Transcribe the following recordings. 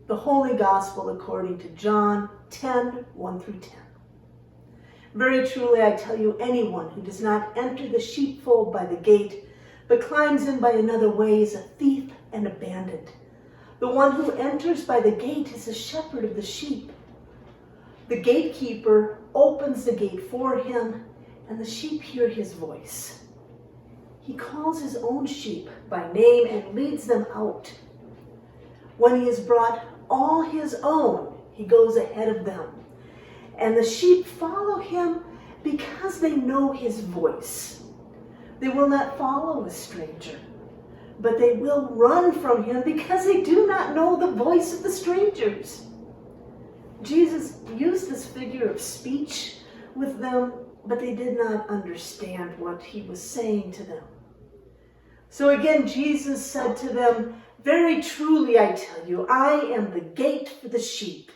The Holy Gospel according to John 10, 1 through 10. Very truly I tell you, anyone who does not enter the sheepfold by the gate, but climbs in by another way is a thief and a bandit. The one who enters by the gate is a shepherd of the sheep. The gatekeeper opens the gate for him, and the sheep hear his voice. He calls his own sheep by name and leads them out. When he has brought all his own, he goes ahead of them. And the sheep follow him because they know his voice. They will not follow a stranger, but they will run from him because they do not know the voice of the strangers. Jesus used this figure of speech with them, but they did not understand what he was saying to them. So again, Jesus said to them, very truly I tell you, I am the gate for the sheep.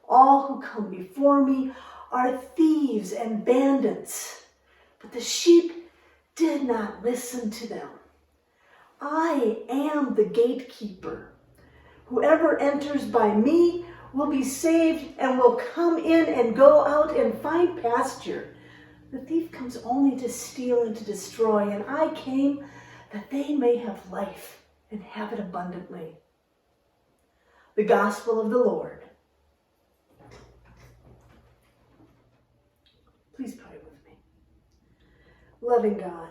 All who come before me are thieves and bandits, but the sheep did not listen to them. I am the gatekeeper. Whoever enters by me will be saved and will come in and go out and find pasture. The thief comes only to steal and to destroy, and I came that they may have life and have it abundantly. The Gospel of the Lord. Please pray with me. Loving God,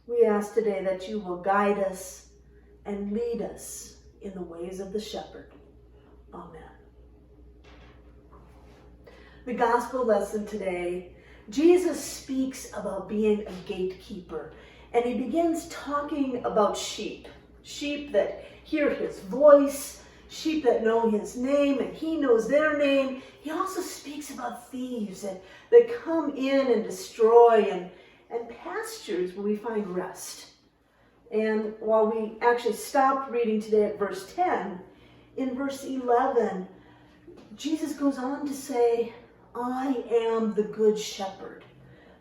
we ask today that you will guide us and lead us in the ways of the shepherd. Amen. The gospel lesson today, Jesus speaks about being a gatekeeper, and he begins talking about sheep. Sheep that hear his voice, sheep that know his name, and he knows their name. He also speaks about thieves that come in and destroy, and pastures where we find rest. And while we actually stopped reading today at verse 10, in verse 11, Jesus goes on to say, I am the good shepherd.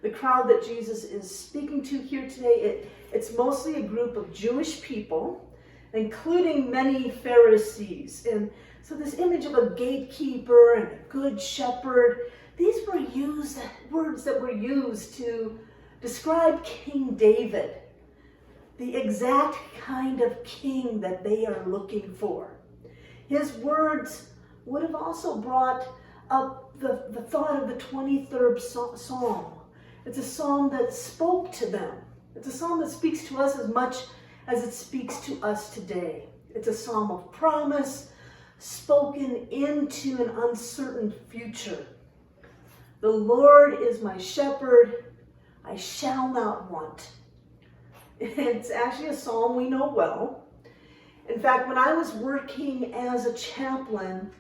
The crowd that Jesus is speaking to here today, it's mostly a group of Jewish people, including many Pharisees. And so this image of a gatekeeper and a good shepherd, these were words that were used to describe King David, the exact kind of king that they are looking for. His words would have also brought up the thought of the 23rd Psalm. It's a psalm that spoke to them. It's a psalm that speaks to us as much as it speaks to us today. It's a psalm of promise spoken into an uncertain future. The Lord is my shepherd, I shall not want. It's actually a psalm we know well. In fact, when I was working as a chaplain,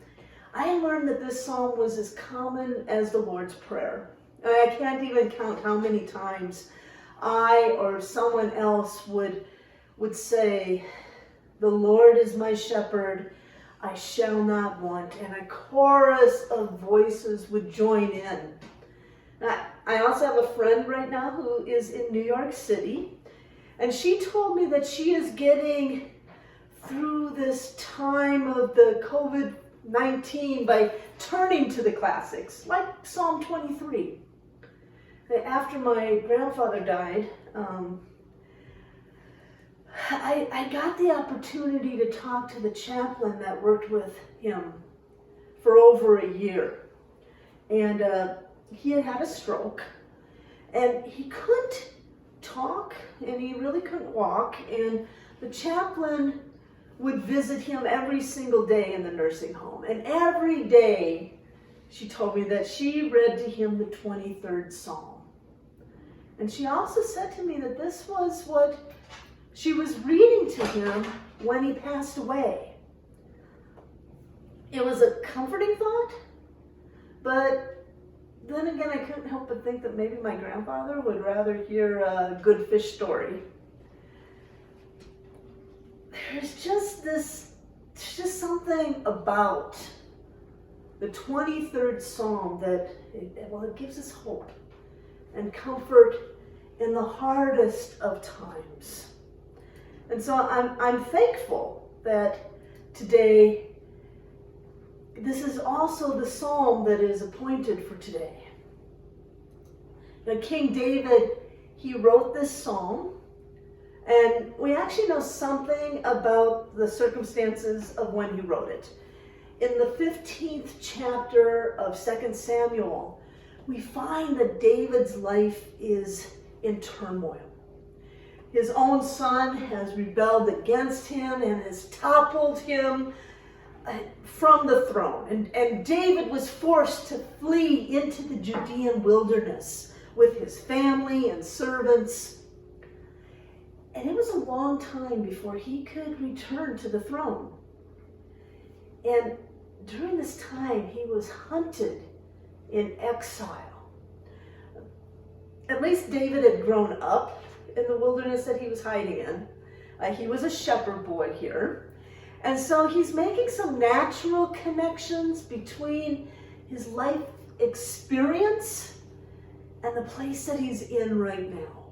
I learned that this psalm was as common as the Lord's Prayer. I can't even count how many times I or someone else would say, the Lord is my shepherd, I shall not want. And a chorus of voices would join in. I also have a friend right now who is in New York City, and she told me that she is getting through this time of the COVID-19 by turning to the classics, like Psalm 23. After my grandfather died, I got the opportunity to talk to the chaplain that worked with him for over a year. And he had had a stroke, and he couldn't talk, and he really couldn't walk, and the chaplain would visit him every single day in the nursing home. And every day, she told me that she read to him the 23rd Psalm. And she also said to me that this was what she was reading to him when he passed away. It was a comforting thought, but then again, I couldn't help but think that maybe my grandfather would rather hear a good fish story. There's just something about the 23rd Psalm that, it gives us hope and comfort in the hardest of times. And so I'm thankful that today this is also the psalm that is appointed for today. Now, King David, he wrote this psalm, and we actually know something about the circumstances of when he wrote it. In the 15th chapter of 2 Samuel, we find that David's life is in turmoil. His own son has rebelled against him and has toppled him from the throne. And David was forced to flee into the Judean wilderness with his family and servants. And it was a long time before he could return to the throne. And during this time, he was hunted in exile. At least David had grown up in the wilderness that he was hiding in. He was a shepherd boy here. And so he's making some natural connections between his life experience and the place that he's in right now.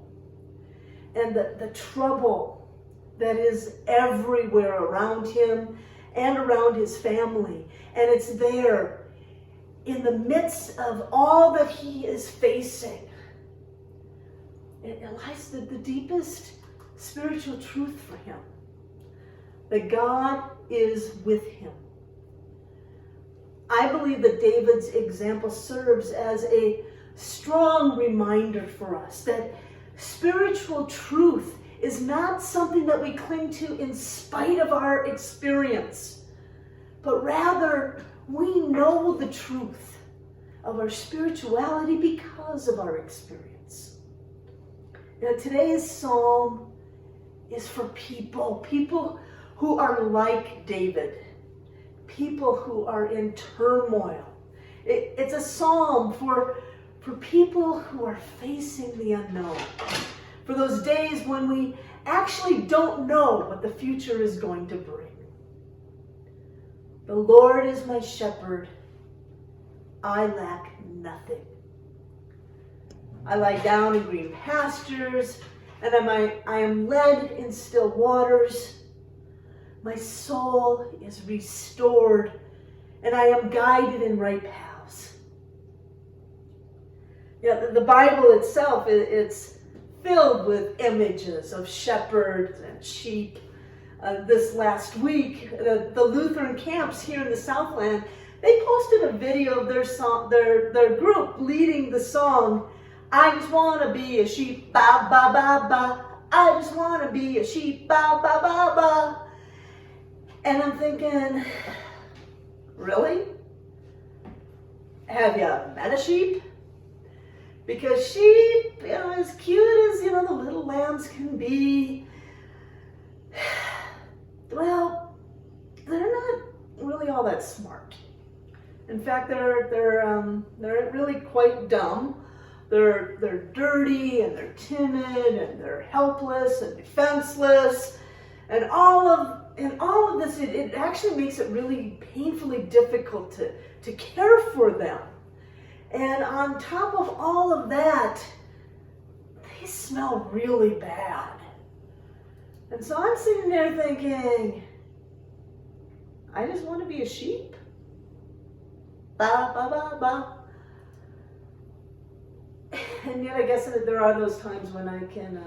And the trouble that is everywhere around him and around his family. And it's there in the midst of all that he is facing. It lies the deepest spiritual truth for him. That God is with him. I believe that David's example serves as a strong reminder for us that spiritual truth is not something that we cling to in spite of our experience, but rather we know the truth of our spirituality because of our experience. Now, today's psalm is for people who are like David, people who are in turmoil. It's a psalm for people who are facing the unknown, for those days when we actually don't know what the future is going to bring. The Lord is my shepherd, I lack nothing. I lie down in green pastures, and I am led in still waters. My soul is restored, and I am guided in right paths. Yeah, the Bible itself, it's filled with images of shepherds and sheep. This last week, the Lutheran camps here in the Southland, they posted a video of their group leading the song, I just want to be a sheep, ba ba ba ba. I just want to be a sheep, ba ba ba ba. And I'm thinking, really? Have you met a sheep? Because sheep, as cute as, the little lambs can be, well, they're not really all that smart. In fact, they're really quite dumb. They're dirty and they're timid and they're helpless and defenseless, and all of this, it actually makes it really painfully difficult to care for them. And on top of all of that, they smell really bad. And so I'm sitting there thinking, I just want to be a sheep. Ba ba ba ba. And yet I guess that there are those times when I can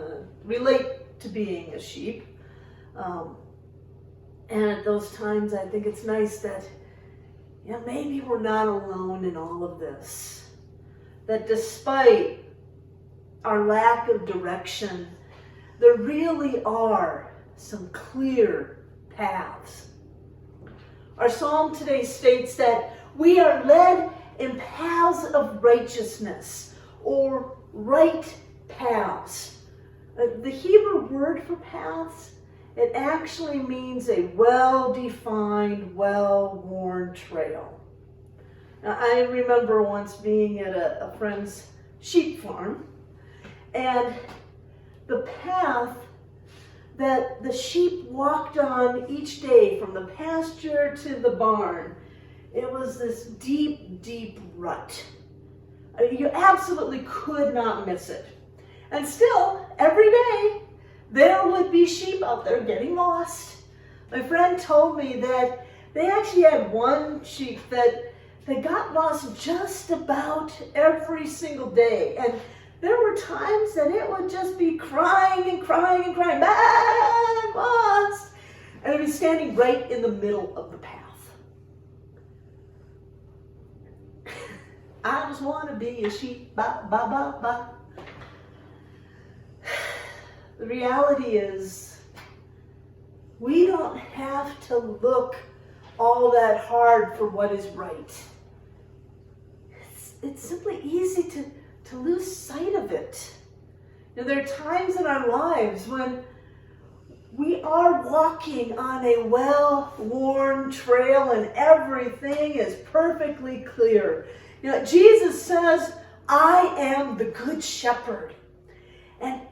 relate to being a sheep. And at those times I think it's nice that maybe we're not alone in all of this. That despite our lack of direction, there really are some clear paths. Our psalm today states that we are led in paths of righteousness, or right paths. The Hebrew word for paths, it actually means a well-defined, well-worn trail. Now, I remember once being at a friend's sheep farm, and the path that the sheep walked on each day from the pasture to the barn, it was this deep, deep rut. You absolutely could not miss it. And still, every day, there would be sheep out there getting lost. My friend told me that they actually had one sheep that got lost just about every single day. And there were times that it would just be crying and crying and crying, "Ah, I'm lost!" And it would be standing right in the middle of the path. I just want to be a sheep, ba, ba, ba, ba. The reality is, we don't have to look all that hard for what is right. It's simply easy to lose sight of it. You know, there are times in our lives when we are walking on a well-worn trail and everything is perfectly clear. You know, Jesus says, "I am the good shepherd." And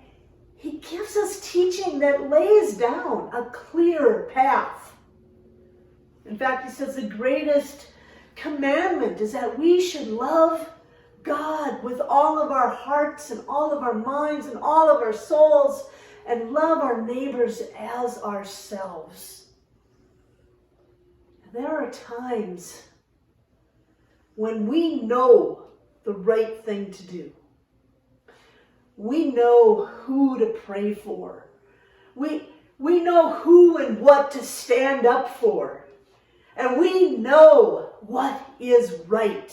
he gives us teaching that lays down a clear path. In fact, he says the greatest commandment is that we should love God with all of our hearts and all of our minds and all of our souls, and love our neighbors as ourselves. And there are times when we know the right thing to do. We know who to pray for. We know who and what to stand up for. And we know what is right.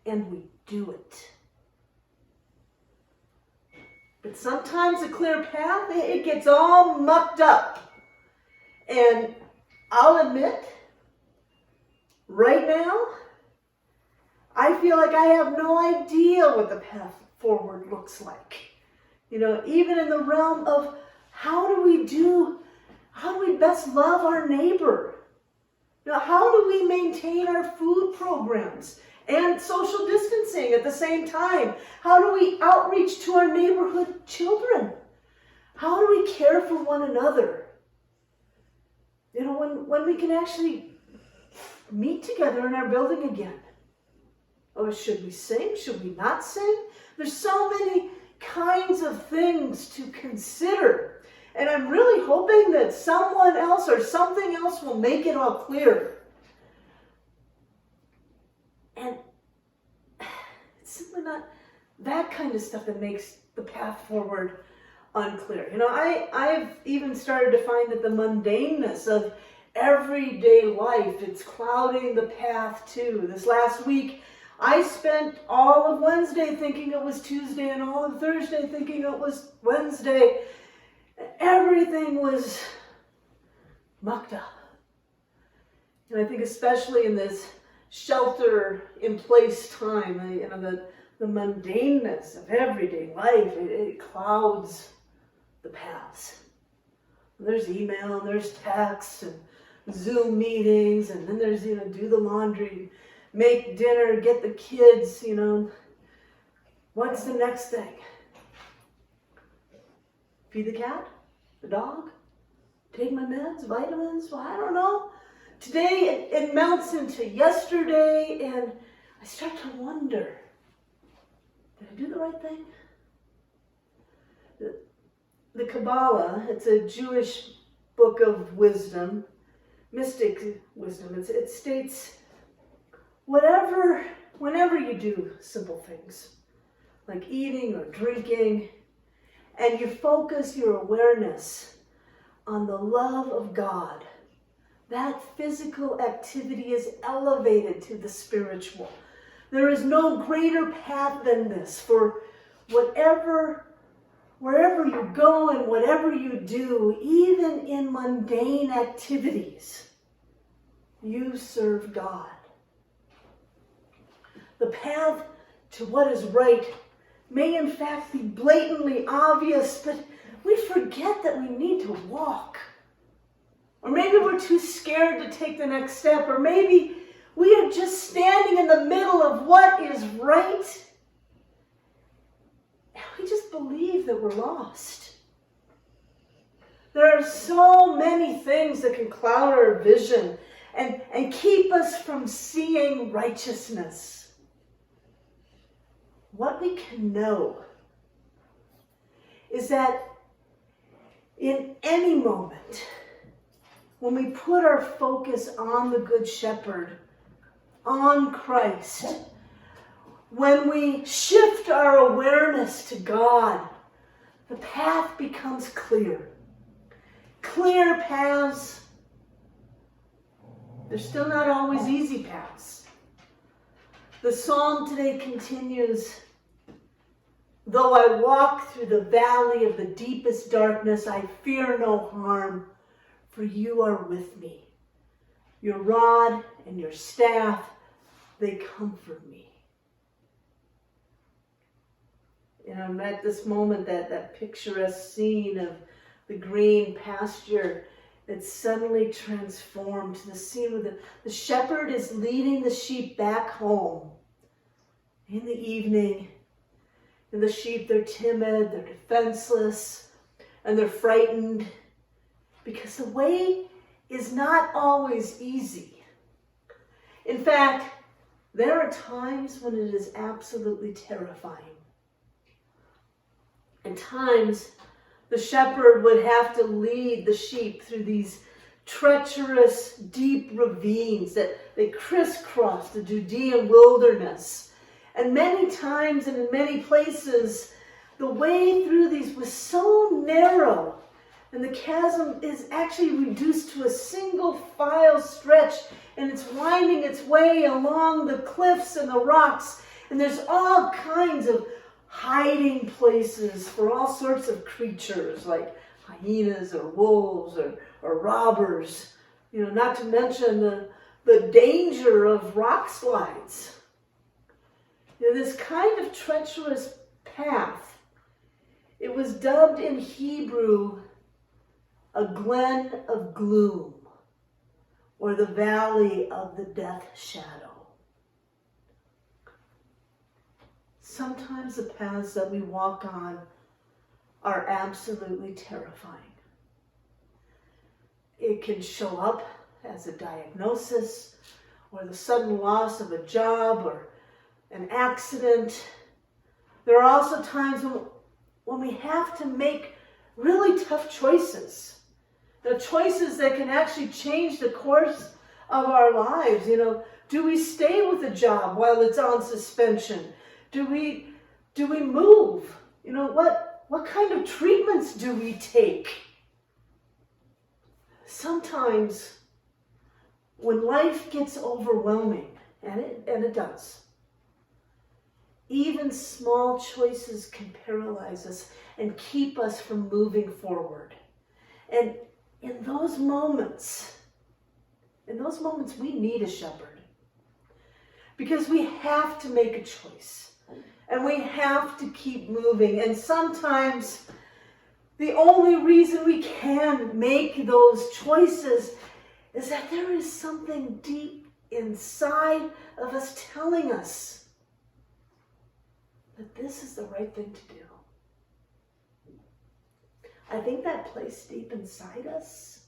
And we do it. But sometimes a clear path, it gets all mucked up. And I'll admit, right now, I feel like I have no idea what the path forward looks like. You know, even in the realm of how do we best love our neighbor? You know, how do we maintain our food programs and social distancing at the same time? How do we outreach to our neighborhood children? How do we care for one another? You know, when we can actually meet together in our building again. Oh, should we sing? Should we not sing? There's so many kinds of things to consider. And I'm really hoping that someone else or something else will make it all clear. And it's simply not that kind of stuff that makes the path forward unclear. You know, I've even started to find that the mundaneness of everyday life, it's clouding the path too. This last week, I spent all of Wednesday thinking it was Tuesday and all of Thursday thinking it was Wednesday. Everything was mucked up. And I think especially in this shelter-in-place time, you know, the mundaneness of everyday life, it clouds the paths. There's email, and there's text, and Zoom meetings, and then there's, you know, do the laundry, make dinner, get the kids, you know. What's the next thing? Feed the cat? The dog? Take my meds? Vitamins? Well, I don't know. Today it melts into yesterday, and I start to wonder, did I do the right thing? The Kabbalah, it's a Jewish book of wisdom, mystic wisdom. It states, whenever you do simple things, like eating or drinking, and you focus your awareness on the love of God, that physical activity is elevated to the spiritual. There is no greater path than this for wherever you go and whatever you do, even in mundane activities, you serve God. The path to what is right may in fact be blatantly obvious, but we forget that we need to walk. Or maybe we're too scared to take the next step, or maybe we are just standing in the middle of what is right, and we just believe that we're lost. There are so many things that can cloud our vision and keep us from seeing righteousness. What we can know is that in any moment, when we put our focus on the Good Shepherd, on Christ, when we shift our awareness to God, the path becomes clear. Clear paths. They're still not always easy paths. The psalm today continues, though I walk through the valley of the deepest darkness, I fear no harm, for you are with me. Your rod and your staff, they comfort me. I'm at this moment, that picturesque scene of the green pasture that's suddenly transformed to the scene where the shepherd is leading the sheep back home in the evening. And the sheep, they're timid, they're defenseless, and they're frightened because the way is not always easy. In fact, there are times when it is absolutely terrifying. At times, the shepherd would have to lead the sheep through these treacherous, deep ravines that they crisscross the Judean wilderness. And many times and in many places, the way through these was so narrow, and the chasm is actually reduced to a single file stretch, and it's winding its way along the cliffs and the rocks, and there's all kinds of hiding places for all sorts of creatures like hyenas or wolves or robbers, not to mention the danger of rock slides. This kind of treacherous path, it was dubbed in Hebrew a glen of gloom, or the valley of the death shadow. Sometimes the paths that we walk on are absolutely terrifying. It can show up as a diagnosis, or the sudden loss of a job, or an accident. There are also times when we have to make really tough choices. The choices that can actually change the course of our lives. Do we stay with a job while it's on suspension? Do we move? What kind of treatments do we take? Sometimes when life gets overwhelming, and it does, even small choices can paralyze us and keep us from moving forward. And in those moments, we need a shepherd. Because we have to make a choice. And we have to keep moving. And sometimes the only reason we can make those choices is that there is something deep inside of us telling us that this is the right thing to do. I think that place deep inside us,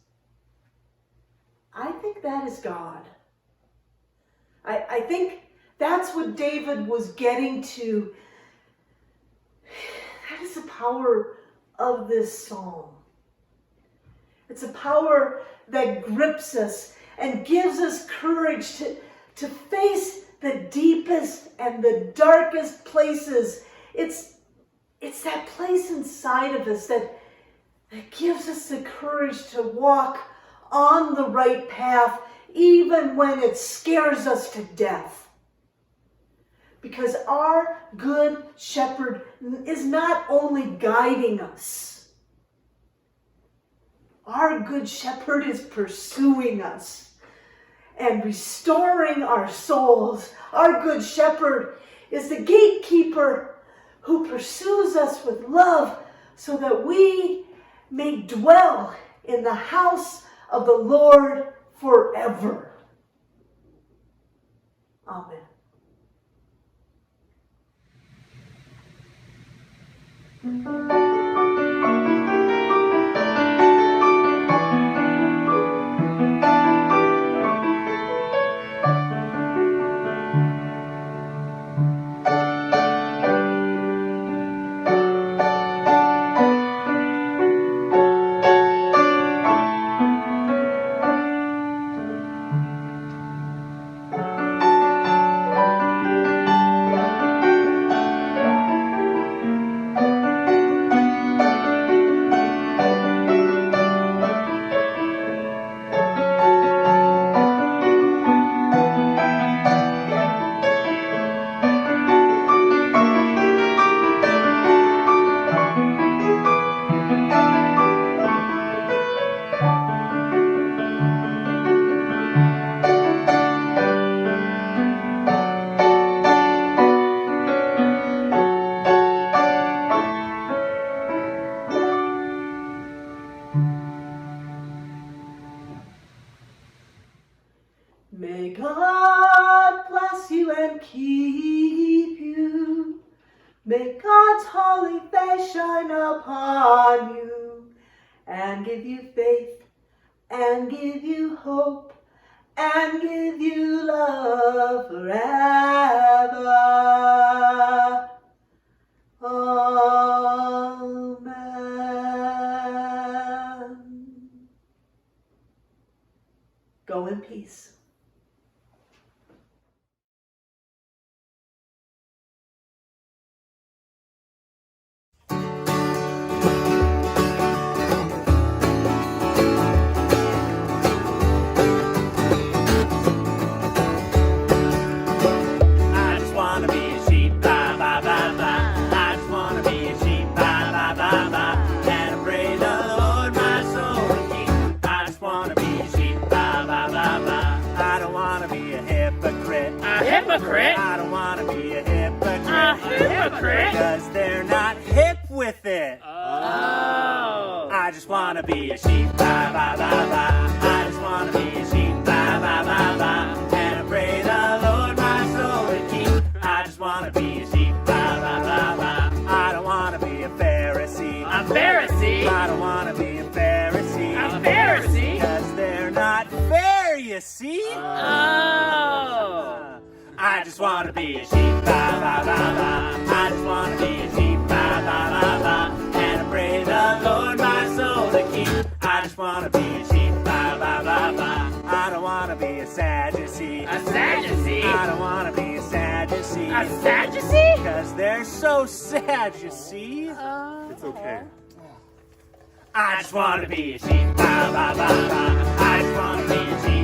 I think that is God. I think that's what David was getting to. That is the power of this psalm. It's a power that grips us and gives us courage to face the deepest and the darkest places. It's that place inside of us that gives us the courage to walk on the right path, even when it scares us to death. Because our good shepherd is not only guiding us, our good shepherd is pursuing us and restoring our souls. Our good shepherd is the gatekeeper who pursues us with love so that we may dwell in the house of the Lord forever. Amen. May God bless you and keep you. May God's holy face shine upon you and give you faith and give you hope and give you love forever. Amen. Go in peace. I just wanna be a sheep, ba ba ba ba. I just wanna be a sheep, ba ba ba ba. And I pray the Lord my soul to keep. I just wanna be a sheep, ba ba ba ba. I don't wanna be a hypocrite. A hypocrite? I don't wanna be a hypocrite. A hypocrite? Because they're not hip with it. Oh. I just wanna be a sheep, ba ba ba ba. I just wanna be a sheep, ba ba ba ba. And I pray the Lord my soul to keep. I just wanna be a sheep, ba ba ba ba. I don't wanna be a Pharisee. A Pharisee? I don't wanna be a Pharisee. A Pharisee? Because they're not fair, you see. Oh. I just wanna be a sheep, ba ba ba ba. I just wanna be a sheep, ba ba ba ba. And I pray the Lord my soul to keep. I just wanna be a sheep, ba ba ba ba. I don't wanna be a Sadducee. A Sadducee? I don't wanna be a Sadducee. A Sadducee? Because they're so sad, you see. It's okay. I just wanna be a sheep, ba ba ba ba. I just wanna be a sheep.